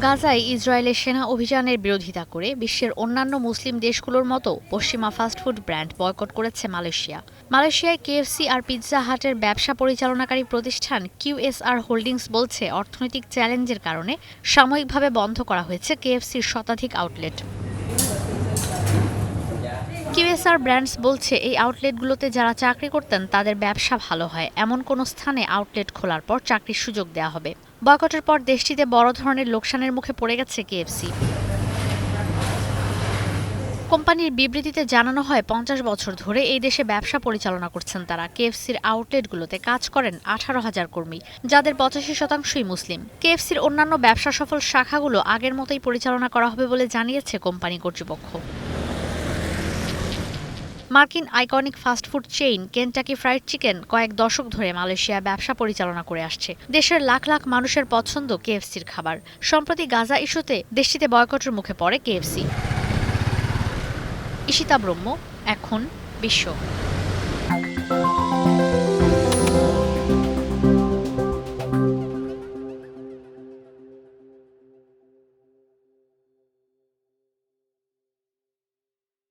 গাজায় ইসরায়েলের সেনা অভিযানের বিরোধিতা করে বিশ্বের অন্যান্য মুসলিম দেশগুলোর মতো পশ্চিমা ফাস্টফুড ব্র্যান্ড বয়কট করেছে মালয়েশিয়া। মালয়েশিয়ায় কেএফসি আর পিৎজা হাটের ব্যবসা পরিচালনাকারী প্রতিষ্ঠান কিউএসআর হোল্ডিংস বলছে, অর্থনৈতিক চ্যালেঞ্জের কারণে সাময়িকভাবে বন্ধ করা হয়েছে কেএফসির শতাধিক আউটলেট। কিউএসআর ব্র্যান্ডস বলছে, এই আউটলেটগুলোতে যারা চাকরি করতেন তাদের ব্যবসা ভালো হয়, এমন কোনো স্থানে আউটলেট খোলার পর চাকরির সুযোগ দেওয়া হবে। বয়কটের পর দেশটিতে বড় ধরনের লোকসানের মুখে পড়ে গেছে কেএফসি। কোম্পানির বিবৃতিতে জানানো হয়, ৫০ বছর ধরে এই দেশে ব্যবসা পরিচালনা করছেন তারা। কেএফসির আউটলেটগুলোতে কাজ করেন ১৮,০০০ কর্মী, যাদের ৮৫%ই মুসলিম। কেএফসির অন্যান্য ব্যবসা সফল শাখাগুলো আগের মতোই পরিচালনা করা হবে বলে জানিয়েছে কোম্পানি কর্তৃপক্ষ। মার্কিন iconic fast food chain Kentucky fried chicken কয়েক দশক ধরে মালয়েশিয়ায় ব্যবসা পরিচালনা করে আসছে। দেশের লাখ লাখ মানুষের পছন্দ কেএফসির খাবার। সম্প্রতি গাজা ইস্যুতে দেশটিতে বয়কটের মুখে পড়ে কেএফসি। ঈশিতা ব্রহ্ম, এখন বিশ্ব।